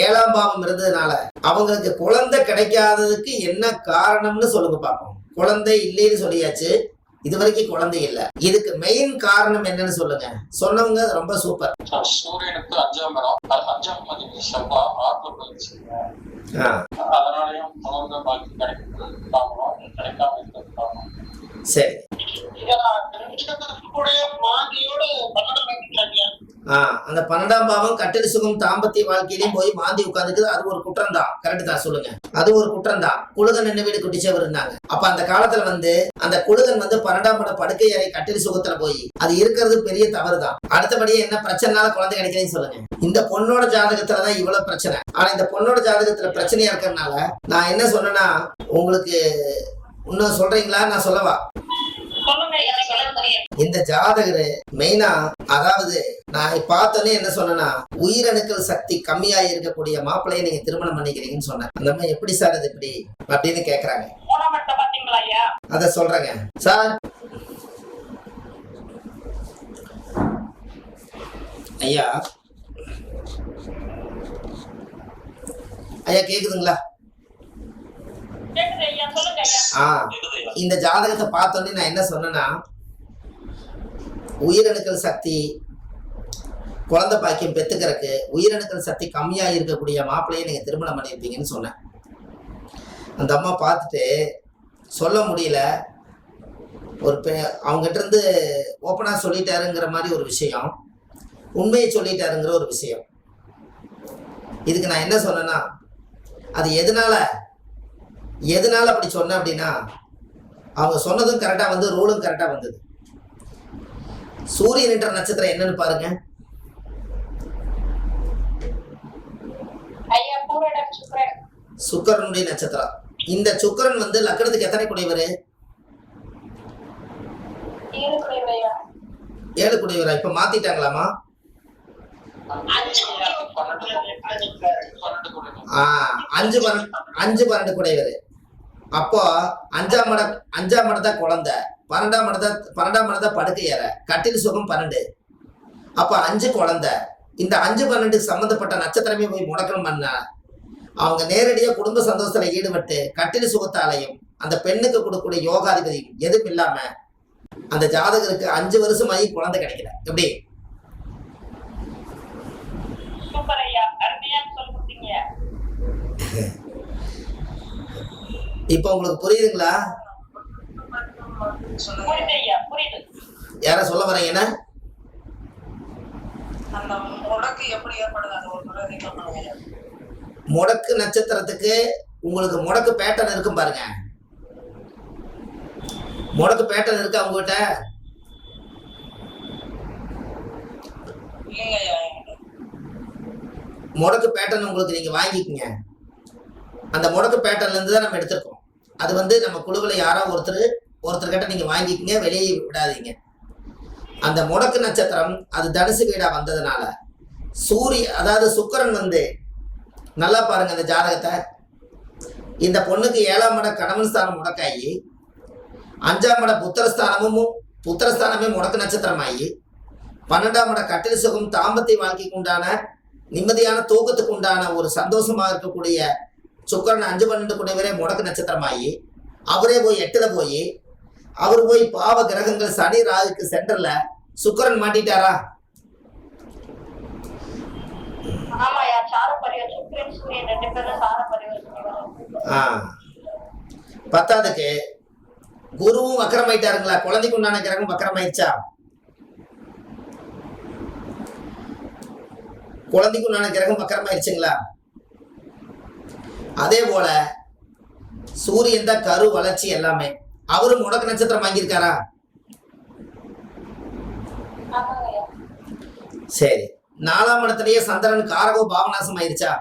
7ஆம் பாவம் இருந்ததுனால அவங்களுக்கு குழந்தை கிடைக்காததுக்கு என்ன காரணம்னு சொல்லுங்க பார்ப்போம். குழந்தை இல்லைன்னு சொல்லியாச்சு, இது வரைக்கும் குழந்தை இல்ல. இதுக்கு மெயின் காரணம் என்னன்னு சொல்லுங்க. சொன்னவங்க ரொம்ப சூப்பர். சூரியனுக்கு 5ஆம் இடம், 5ஆம் அதிபதி செவ்வாய் 6ல போயிடுச்சு. அதனாலயும் குழந்தை பாக்கி கிடைக்காம இருக்கிறது. சரி, அந்த 12ஆம் பாவம் கட்டில் சுகம் தாம்பத்திய வாழ்க்கையிலையும் போய் மாந்தி உட்காந்துக்குது. அது ஒரு குற்றம் தான். கரெக்ட் தான், சொல்லுங்க. அது ஒரு குற்றம் தான். குழுகன் என்ன வீடு குட்டிச்சவர் இருந்தாங்க. அப்ப அந்த காலத்துல அந்த குழுகன் 12ஆம் இடம் படுக்கை அறை கட்டில் சுகத்துல போய் அது இருக்கிறது பெரிய தவறு தான். அடுத்தபடியே என்ன பிரச்சனைனால குழந்தை கிடைக்கலன்னு சொல்லுங்க. இந்த பொண்ணோட ஜாதகத்துலதான் இவ்வளவு பிரச்சனை. ஆனா இந்த பொண்ணோட ஜாதகத்துல பிரச்சனையா இருக்கிறதுனால நான் என்ன சொன்னேன்னா, உங்களுக்கு இன்னும் சொல்றீங்களா? நான் சொல்லவா? இந்த ஜாதகரு மெயினா, அதாவது நான் பார்த்தோன்னே என்ன சொன்னா, உயிரணுக்கள் சக்தி கம்மியா இருக்கக்கூடிய மாப்பிள்ளைய நீங்க திருமணம் பண்ணிக்கிறீங்கன்னு சொன்னேன். அந்த மாதிரி எப்படி சார் அது எப்படி அப்படின்னு கேக்குறாங்க. அத சொல்றேங்க சார். ஐயா ஐயா கேக்குதுங்களா? இந்த ஜாதகத்தை பார்த்தோன்னே நான் என்ன சொன்னேன்னா, உயிரணுக்கள் சக்தி குழந்தை பாக்கியம் பெத்துக்கிறதுக்கு உயிரணுக்கள் சக்தி கம்மியா இருக்கக்கூடிய மாப்பிள்ளையை நீங்க திருமணம் பண்ணியிருப்பீங்கன்னு சொன்னேன். அந்த அம்மா பார்த்துட்டு சொல்ல முடியல, ஒரு அவங்ககிட்ட இருந்து ஓப்பனா சொல்லிட்டாருங்கிற மாதிரி ஒரு விஷயம், உண்மையை சொல்லிட்டாருங்கிற ஒரு விஷயம். இதுக்கு நான் என்ன சொன்னேன்னா, அது எதனால அப்படி சொன்னேன் அப்படின்னா, அவங்க சொன்னதும் கரெக்டா ரூலும் கரெக்டா வந்தது. சூரியன் என்ற நட்சத்திரம் என்னன்னு பாருங்க. சுக்கரனுடைய நட்சத்திரம். இந்த சுக்கரன் லக்னத்துக்கு எத்தனை குடையவர்? 7 குடையவரா? இப்ப மாத்திட்டாங்களாமா? 5 குடையவர். அப்போ 5ஆம் இடம் தான் குழந்தை, 12ஆம் இடம் தான் படுக்கை அறை, கட்டில் சுகம் 12. அப்ப 5 குழந்தை. இந்த 5, 12 சம்பந்தப்பட்ட நட்சத்திரமே போய் முடக்கம் பண்ண அவங்க நேரடியா குடும்ப சந்தோஷத்துல ஈடுபட்டு கட்டில் சுகத்தாலையும் அந்த பெண்ணுக்கு கொடுக்கக்கூடிய யோகாதிபதியும் எதுவும் இல்லாம அந்த ஜாதகருக்கு 5 வருஷமாயி குழந்தை கிடைக்கல. எப்படி? இப்ப உங்களுக்கு புரியுதுங்களா? யார சொல்ல வரீங்க? முடக்கு நட்சத்திரத்துக்கு உங்களுக்கு முடக்கு பேட்டர்ன் இருக்கும் பாருங்க. முடக்கு பேட்டர்ன் இருக்கு அவங்ககிட்ட? முடக்கு பேட்டர்ன் உங்களுக்கு நீங்க வாங்கிக்கங்க. அந்த முடக்கு பேட்டர்ன்ல இருந்து தான் நம்ம எடுத்திருக்கோம். அது நம்ம குழுவில் யாரோ ஒருத்தர்கிட்ட நீங்க வாங்கிக்கங்க, வெளியே விடாதீங்க. அந்த முடக்கு நட்சத்திரம் அது தனுசு வீடா வந்ததுனால அதாவது சுக்கிரன் நல்லா பாருங்க அந்த ஜாதகத்தை. இந்த பொண்ணுக்கு 7ஆம் இடம் கணவன் ஸ்தானம் முடக்காயி, 5ஆம் இடம் புத்திரஸ்தானமே முடக்கு நட்சத்திரமாயி, 12ஆம் இடம் கட்டில் சுகம் தாம்பத்திய வாழ்க்கைக்கு உண்டான நிம்மதியான தூக்கத்துக்கு உண்டான ஒரு சந்தோஷமா இருக்கக்கூடிய சுக்கரன் 5, 12 குடைவரே முடக்கு நட்சத்திரமாயி, அவரே போய் 8ல போய் அவரு போய் பாவ கிரகங்கள் சனி ராகுக்கு சென்டர்ல சுக்கரன் மாட்டிட்டாரா? பத்தாவதுக்கு குருவும் வக்கரமாயிட்டாருங்களா? குழந்தைக்கு உண்டான கிரகம் வக்கரமாயிடுச்சா? குழந்தைக்கு உண்டான கிரகம் வக்கரமாயிடுச்சுங்களா? அதே போல சூரியன் தான் கரு வளர்ச்சி எல்லாமே. அவரும் முடக்கு நட்சத்திரம் வாங்கியிருக்காரா? சரி. 4ஆம் இடத்திலேயே சந்திரன் காரகோ பாவநாசம் ஆயிருச்சா?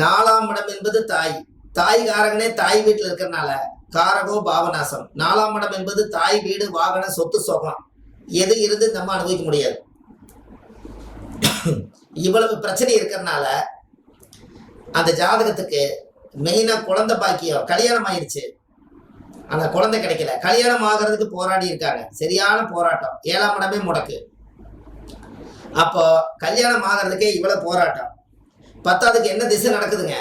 4ஆம் இடம் என்பது தாய் காரகனே தாய் வீட்டுல இருக்கிறதுனால காரகோ பாவநாசம். 4ஆம் இடம் என்பது தாய் வீடு, வாகன, சொத்து, சுகம் எது இருந்து நம்ம அனுபவிக்க முடியாது. இவ்வளவு பிரச்சனை இருக்கிறதுனால அந்த ஜாதகத்துக்கு மெயினா குழந்தை பாக்கியம், கல்யாணம் ஆயிடுச்சு ஆனா குழந்தை கிடைக்கல. கல்யாணம் ஆகிறதுக்கு போராடி இருக்காங்க, சரியான போராட்டம். 7ஆம் இடமே முடக்கு. அப்போ கல்யாணம் ஆகிறதுக்கே இவ்வளவு போராட்டம், பத்தாவதுக்கு என்ன திசை நடக்குதுங்க?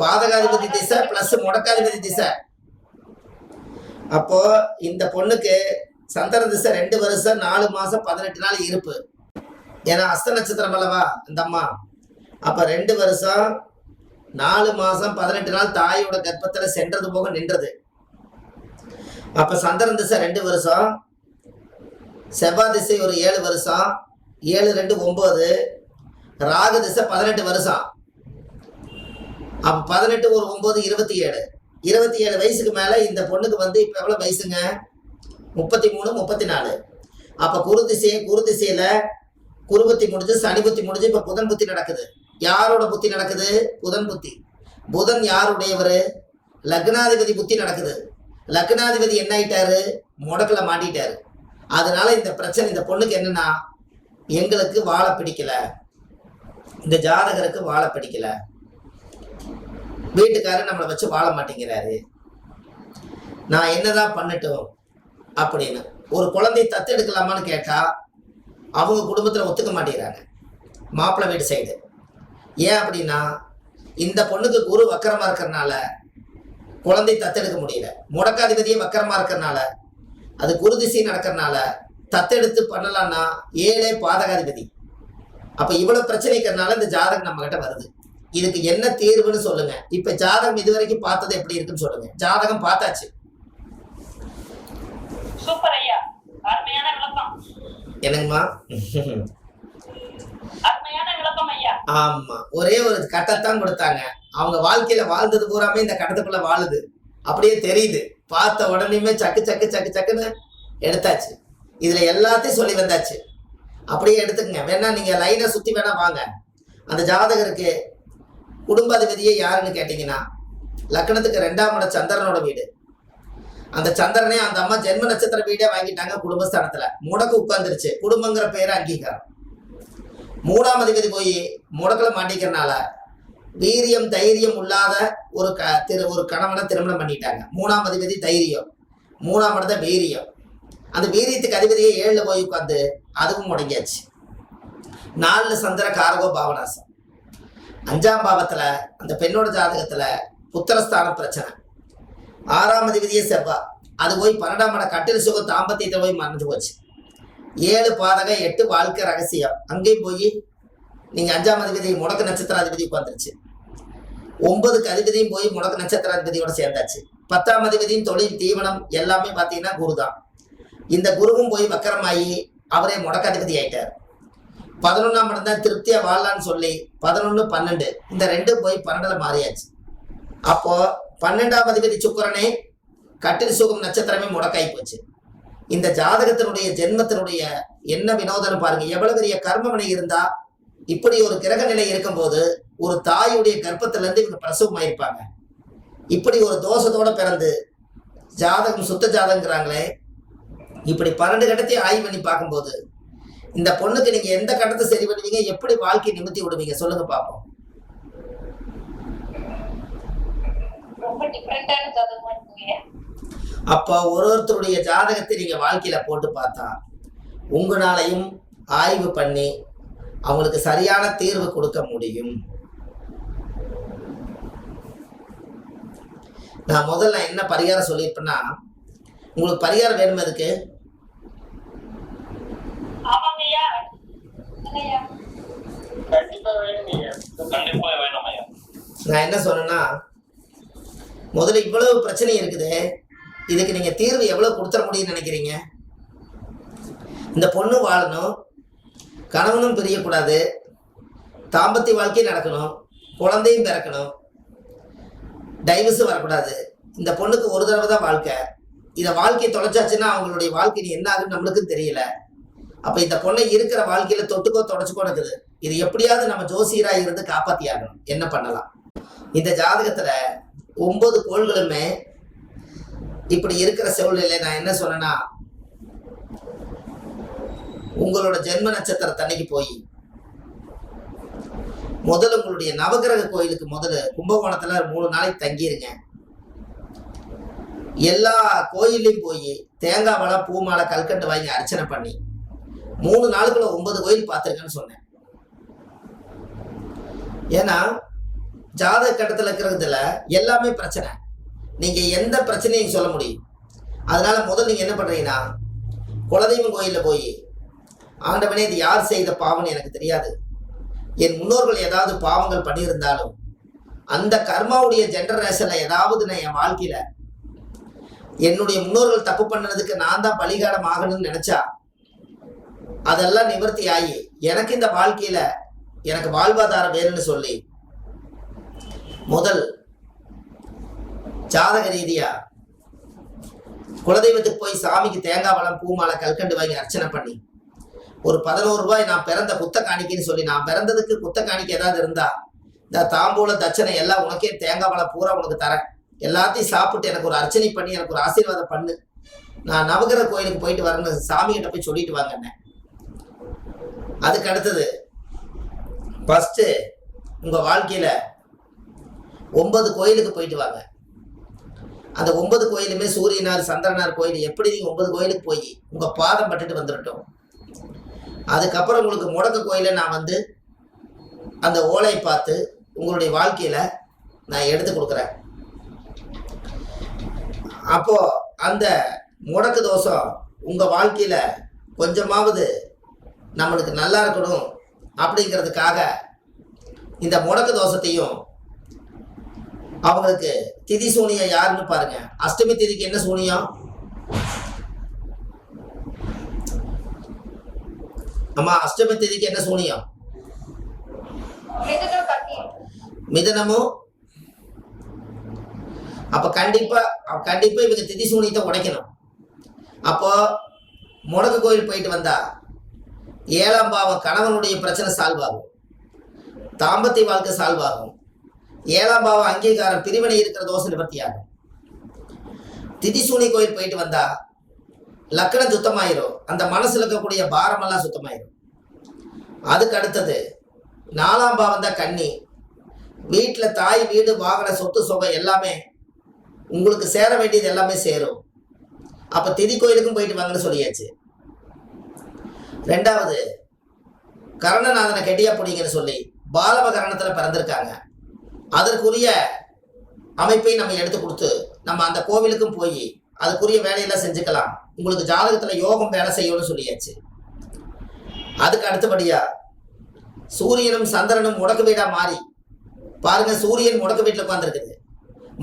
பாதகாதிபதி திசை பிளஸ் முடக்காதிபதி திசை. அப்போ இந்த பொண்ணுக்கு சந்திர திசை 2 வருஷம் 4 மாசம் 18 நாள் இருப்பு. ஏன்னா அஸ்த நட்சத்திரம் அல்லவா இந்த அம்மா. அப்ப 2 வருஷம் 4 மாசம் 18 நாள் தாயோட கர்ப்பத்துல சென்றது போக நின்றது. அப்ப சந்திரன் திசை 2 வருஷம், செவ்வாய் திசை ஒரு 7 வருஷம், 7 2 9, ராகு திசை 18 வருஷம். அப்ப 18 ஒரு 9 27. 27 வயசுக்கு மேல இந்த பொண்ணுக்கு வந்து இப்ப எவ்வளவு வயசுங்க? 33 34. அப்ப குரு திசையில குரு புத்தி முடிஞ்சு சனி புத்தி முடிஞ்சு இப்ப புதன் புத்தி நடக்குது. யாரோட புத்தி நடக்குது? புதன் புத்தி. புதன் யாருடையவர்? லக்னாதிபதி புத்தி நடக்குது. லக்னாதிபதி என்ன ஆயிட்டாரு? முடக்குல மாட்டிட்டாரு. அதனால இந்த பிரச்சனை இந்த பொண்ணுக்கு என்னன்னா, எங்களுக்கு வாழ பிடிக்கல, இந்த ஜாதகருக்கு வாழ பிடிக்கல, வீட்டுக்காரர் நம்மளை வச்சு வாழ மாட்டேங்கிறாரு, நான் என்னதான் பண்ணட்டும் அப்படின்னு. ஒரு குழந்தை தத்து எடுக்கலாமான்னு கேட்டா அவங்க குடும்பத்துல ஒத்துக்க மாட்டேங்கிறாங்க, மாப்பிள்ளை வீட்டு சைடு. ஏன் அப்படின்னா இந்த பொண்ணுக்கு குரு வக்கரமா இருக்கிறனால குழந்தை தத்தெடுக்க முடியல. முடக்காதிபதியே வக்கரமா இருக்கிறனால, அது குரு திசை நடக்கிறனால தத்தெடுத்து பண்ணலாம்னா 7 பாதகாதிபதி. அப்ப இவ்வளவு பிரச்சனை இருக்கிறனால இந்த ஜாதகம் நம்ம கிட்ட வருது. இதுக்கு என்ன தீர்வுன்னு சொல்லுங்க. இப்ப ஜாதகம் இதுவரைக்கும் பார்த்தது எப்படி இருக்குன்னு சொல்லுங்க. ஜாதகம் பார்த்தாச்சு. சூப்பர் ஐயா, அருமையான விளக்கம். என்னங்கம்மா? அருமையான விளக்கம் ஐயா. ஆமா, ஒரே ஒரு கட்டத்தான் கொடுத்தாங்க. அவங்க வாழ்க்கையில வாழ்ந்தது பூராமே இந்த கட்டத்துக்குள்ள வாழுது, அப்படியே தெரியுது. பார்த்த உடனேயுமே சக்கு சக்கு சக்கு சக்குன்னு எடுத்தாச்சு. இதுல எல்லாத்தையும் சொல்லி வந்தாச்சு. அப்படியே எடுத்துக்கங்க. வேணா நீங்க லைனை சுத்தி வேணா வாங்க. அந்த ஜாதகருக்கு குடும்பாதிபதியே யாருன்னு கேட்டீங்கன்னா, லக்னத்துக்கு 2ஆம் இடம் சந்திரனோட வீடு. அந்த சந்திரனே அந்த அம்மா ஜென்ம நட்சத்திர வீடே வாங்கிட்டாங்க குடும்பஸ்தானத்துல. முடக்கு உட்கார்ந்துருச்சு, குடும்பங்கிற பேரை அங்கீகாரம். 3ஆம் அதிபதி போய் முடக்குல மாட்டிக்கிறனால வீரியம் தைரியம் இல்லாத ஒரு கணவனை திருமணம் பண்ணிட்டாங்க. 3ஆம் அதிபதி தைரியம், 3ஆம் இடத்த வீரியம். அந்த வீரியத்துக்கு அதிபதியை 7ல போய் உட்காந்து அதுவும் முடங்கியாச்சு. 4 சந்திர காரகோ பாவனாசம். 5ஆம் பாவத்துல அந்த பெண்ணோட ஜாதகத்துல புத்திரஸ்தான பிரச்சனை. 6ஆம் அதிபதியே செவ்வாய், அது போய் 12ஆம் இடம் கட்டில் சுகம் தாம்பத்தியத்தை போய் மறைஞ்சு போச்சு. 7 பாதக 8 வாழ்க்கை ரகசியம். அங்கேயும் போய் நீங்க 5ஆம் அதிபதி முடக்கு நட்சத்திராதிபதி உட்காந்துருச்சு. 9க்கு அதிபதியும் போய் முடக்கு நட்சத்திராதிபதியோட சேர்ந்தாச்சு. 10ஆம் அதிபதியும் தொழில் தீவனம் எல்லாமே பார்த்தீங்கன்னா குரு தான். இந்த குருவும் போய் வக்கரமாயி அவரே முடக்காதிபதி ஆயிட்டார். 11ஆம் இடம் தான் திருப்தியா வாழலான்னு சொல்லி 11 12 இந்த 2 போய் 12ல மாறியாச்சு. அப்போ 12ஆம் அதிபதி சுக்கிரனே கட்டில் சுகம் நட்சத்திரமே முடக்காய் போச்சு. இந்த ஜாதகத்தினுடைய ஜென்மத்தினுடைய என்ன வினோதம் பாருங்க. எவ்வளவு பெரிய கர்மவினை இருந்தா இப்படி ஒரு கிரக நிலை இருக்கும் போது ஒரு தாயுடைய கர்ப்பத்துல இருந்து இவங்க பிரசவமாயிருப்பாங்க. இப்படி ஒரு தோஷத்தோட பிறந்து ஜாதகம் சுத்த ஜாதகங்கிறாங்களே. இப்படி 12 கட்டத்தையும் ஆய்வு பண்ணி பார்க்கும்போது இந்த பொண்ணுக்கு நீங்க எந்த கட்டத்தை சரி பண்ணுவீங்க, எப்படி வாழ்க்கை நிமித்தி விடுவீங்க சொல்லுங்க பாப்போம். ரொம்ப டிஃபரெண்டான ஜாதகமா இருக்குங்க. அப்ப ஒருத்தருடைய ஜாதகத்தை நீங்க வாழ்க்கையில போட்டு பார்த்தா உங்களாலையும் ஆய்வு பண்ணி அவங்களுக்கு சரியான தீர்வு கொடுக்க முடியும். நான் முதல்ல என்ன பரிகாரம் சொல்லியிருப்பேன்னா, உங்களுக்கு பரிகாரம் வேணும். அதுக்கு நான் என்ன சொன்னேன்னா, முதல்ல இவ்வளவு பிரச்சனை இருக்குது, இதுக்கு நீங்க தீர்வு எவ்வளவு கொடுத்துட முடியும்னு நினைக்கிறீங்க? இந்த பொண்ணு வாழணும், கணவனும் பிரியக்கூடாது, தாம்பத்திய வாழ்க்கை நடக்கணும், குழந்தையும் பிறக்கணும், டைவர்ஸும் வரக்கூடாது. இந்த பொண்ணுக்கு ஒரு தடவை தான் வாழ்க்கை. இதை வாழ்க்கையை தொலைச்சாச்சுன்னா அவங்களுடைய வாழ்க்கை என்ன ஆகுன்னு நம்மளுக்கும் தெரியல. அப்ப இந்த பொண்ணை இருக்கிற வாழ்க்கையில தொட்டுக்கோ தொடச்சுக்கோ இருக்குது. இது எப்படியாவது நம்ம ஜோசியரா இருந்து காப்பாத்தி ஆகணும். என்ன பண்ணலாம்? இந்த ஜாதகத்துல 9 கோள்களுமே இப்படி இருக்கிற சூழ்நிலை நான் என்ன சொன்னேன்னா, உங்களோட ஜென்ம நட்சத்திரத்தன்னைக்கு போய் முதல்ல உங்களுடைய நவகிரக கோயிலுக்கு முதல்ல கும்பகோணத்துல 3 நாளைக்கு தங்கிருங்க. எல்லா கோயிலையும் போய் தேங்காய் பழம் பூ மாலை கல்கண்டு வாங்கி அர்ச்சனை பண்ணி 3 நாளுக்குள்ள 9 கோயில் பார்த்துருக்கேன்னு சொன்னேன். ஏன்னா ஜாதக கட்டத்தில் இருக்கிறதுல எல்லாமே பிரச்சனை, நீங்க எந்த பிரச்சனையும் சொல்ல முடியும். அதனால முதல் நீங்க என்ன பண்றீங்கன்னா, குலதெய்வம் கோயிலில் போய் ஆண்டவனே இது யார் செய்த பாவம்னு எனக்கு தெரியாது, என் முன்னோர்கள் ஏதாவது பாவங்கள் பண்ணியிருந்தாலும் அந்த கர்மாவுடைய ஜெனரேஷன்ல ஏதாவது நான் என் வாழ்க்கையில என்னுடைய முன்னோர்கள் தப்பு பண்ணதுக்கு நான் தான் பலிகாரம் ஆகணும்னு நினைச்சா அதெல்லாம் நிவர்த்தி ஆகி எனக்கு இந்த வாழ்க்கையில எனக்கு வாழ்வாதாரம் வேணும்னு சொல்லி முதல் ஜாதக ரீதியா குலதெய்வத்துக்கு போய் சாமிக்கு தேங்காய் பழம் பூ மாலை கல்கண்டு வாங்கி அர்ச்சனை பண்ணி ஒரு 11 ரூபாய் நான் பிறந்த குத்த காணிக்கைன்னு சொல்லி, நான் பிறந்ததுக்கு குத்த காணிக்கை ஏதாவது இருந்தா இந்த தாம்பூல தட்சணை எல்லாம் உனக்கே தேங்காய் பழம் பூரா உனக்கு தரேன், எல்லாத்தையும் சாப்பிட்டு எனக்கு ஒரு அர்ச்சனை பண்ணி எனக்கு ஒரு ஆசீர்வாதம் பண்ணு, நான் நவகிரக கோயிலுக்கு போயிட்டு வரேன்னு சாமி கிட்ட போய் சொல்லிட்டு வாங்க. அதுக்கு அடுத்தது ஃபர்ஸ்ட் உங்க வாழ்க்கையில 9 கோயிலுக்கு போயிட்டு வாங்க. அந்த 9 கோயிலுமே சூரியனார் சந்திரனார் கோயில் எப்படி நீங்க 9 கோயிலுக்கு போய் உங்க பாதம் பட்டுட்டு வந்துட்டோம். அதுக்கப்புறம் உங்களுக்கு முடக்க கோயில நான் வந்து அந்த ஓலை பார்த்து உங்களுடைய வாழ்க்கையில நான் எடுத்து கொடுக்குறேன். அப்போ அந்த முடக்கு தோஷம் உங்க வாழ்க்கையில கொஞ்சமாவது நம்மளுக்கு நல்லா இருக்கணும் அப்படிங்கிறதுக்காக இந்த முடக்கு தோஷத்தையும் அவங்களுக்கு திதி சூனியம் யாருன்னு பாருங்க. அஷ்டமி திதிக்கு என்ன சூனியம்? அம்மா அஷ்டமி திதிக்கு என்ன சூனியம்? மிதனமும். அப்ப கண்டிப்பா இவங்க திதி சூனியத்தை உடைக்கணும். அப்போ முடக்கு கோயில் போயிட்டு வந்தா 7ஆம் பாவம் கணவனுடைய பிரச்சனை சால்வ் ஆகும், தாம்பத்திய வாழ்க்கை சால்வ் ஆகும், 7ஆம் பாவம் அங்கீகாரம் பிரிவினை இருக்கிற தோஷம் நிவர்த்தி ஆகும். திதி சூனி கோயில் போயிட்டு வந்தா லக்கணம் சுத்தமாயிரும், அந்த மனசுல இருக்கக்கூடிய பாரமெல்லாம் சுத்தமாயிரும். அதுக்கு அடுத்தது 4ஆம் பாவம் தான் கன்னி, வீட்டுல தாய் வீடு வாகன சொத்து சொகம் எல்லாமே உங்களுக்கு சேர வேண்டியது எல்லாமே சேரும். அப்ப திதி கோயிலுக்கும் போயிட்டு வாங்கன்னு சொல்லியாச்சு. 2வது கரணநாதனை கெட்டியா பிடிங்கன்னு சொல்லி பாலவ கரணத்துல பிறந்திருக்காங்க, அதற்குரிய அமைப்பை நம்ம எடுத்து கொடுத்து நம்ம அந்த கோவிலுக்கும் போய் அதுக்குரிய வேலையெல்லாம் செஞ்சுக்கலாம். உங்களுக்கு ஜாதகத்துல யோகம் வேலை செய்யணும்னு சொல்லியாச்சு. அதுக்கு அடுத்தபடியா சூரியனும் சந்திரனும் முடக்கு வீடா மாறி பாருங்க, சூரியன் முடக்கு வீட்டுல உட்காந்துருக்குது,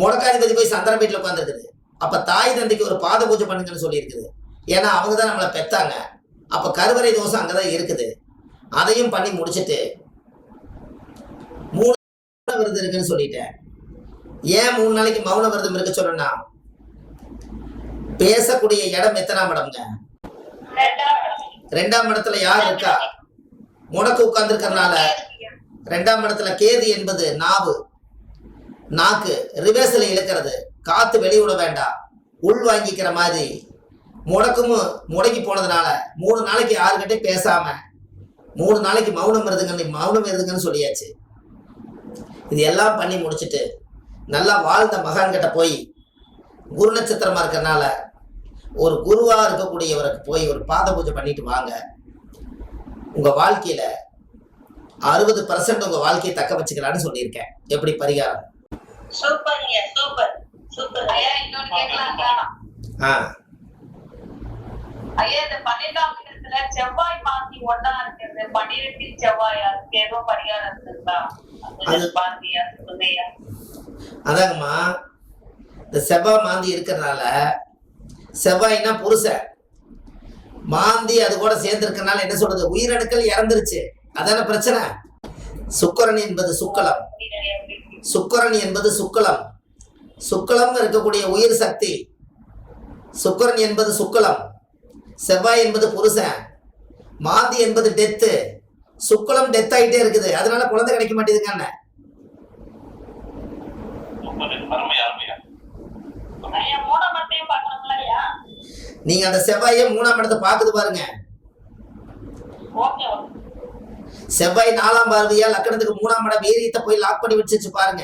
முடக்காதிபதி போய் சந்திரன் வீட்டுல உட்காந்துருக்குது. அப்ப தாய் தந்தைக்கு ஒரு பாத பூஜை பண்ணுங்கன்னு சொல்லி இருக்குது. ஏன்னா அவங்கதான் நம்மளை பெத்தாங்க. அப்ப கருவறை தோஷம் அங்கதான் இருக்குது. அதையும் பண்ணி முடிச்சுட்டு 3 விரதம் இருக்குன்னு சொல்லிட்டேன். ஏன் 3 நாளைக்கு மௌன விரதம் இருக்க சொல்லணும்னா, பேசக்கூடிய இடம் எத்தனாம் இடம்ங்க? 2ஆம் இடத்துல யார் இருக்கா? முடக்கு உட்கார்ந்து இருக்கிறதுனால 2ஆம் இடத்துல கேது என்பது நாவு, நாக்கு ரிவர்ஸ்ல இழுக்கிறது, காத்து வெளிவிட வேண்டாம், உள் வாங்கிக்கிற மாதிரி முடக்கி போனதுனால 3 நாளைக்கு யாருக்கிட்டே பேசாம 3 நாளைக்கு மௌனம் இருதுங்கன்னு சொல்லியாச்சு. இது எல்லாம் பண்ணி முடிச்சுட்டு நல்லா வாழ்ந்த மகான் கிட்ட போய் குரு நட்சத்திரமா இருக்கிறதுனால ஒரு குருவா இருக்கக்கூடியவருக்கு போய் ஒரு பாத பூஜை பண்ணிட்டு வாங்க. உங்க வாழ்க்கையில 60% உங்க வாழ்க்கையை தக்க வச்சுக்கலான்னு சொல்லியிருக்கேன். எப்படி பரிகாரம்? சூப்பர் சூப்பர் சூப்பர் ஐயா. இன்னொன்னு கேட்கலாங்களா ஐயா? இந்த 12ஆம் இடத்துல செவ்வாய் மாந்தி ஒண்ணா இருக்கிறது, 12 செவ்வாய், அதுக்கு ஏதோ பரிகாரம் இருக்குங்களா? அதாங்கம்மா, இந்த செவ்வாய் மாந்தி இருக்கிறதுனால, செவ்வாய்னா புருஷன், மாந்தி அது கூட சேர்ந்து இருக்கிறதுனால என்ன சொல்றது, உயிரணுக்கள் இறந்துருச்சு, அதான பிரச்சனை. சுக்கிரன் என்பது சுக்களம், சுக்கிரன் என்பது சுக்களம், சுக்களம் இருக்கக்கூடிய உயிர் சக்தி. சுக்கிரன் என்பது சுக்களம், செவ்வாய் என்பது புருஷன், மாந்தி என்பது டெத்து. சுக்களம் டெத் ஆயிட்டே இருக்குது, அதனால குழந்தை கிடைக்க மாட்டேங்குதுங்க. நீங்க அந்த செவ்வாயை 3ஆம் இடத்தை பாக்குது பாருங்க. செவ்வாய் 4ஆம் பார்வையா லக்கணத்துக்கு 3ஆம் இடம் வீரியத்தை போய் லாக் பண்ணி வச்சிருச்சு பாருங்க.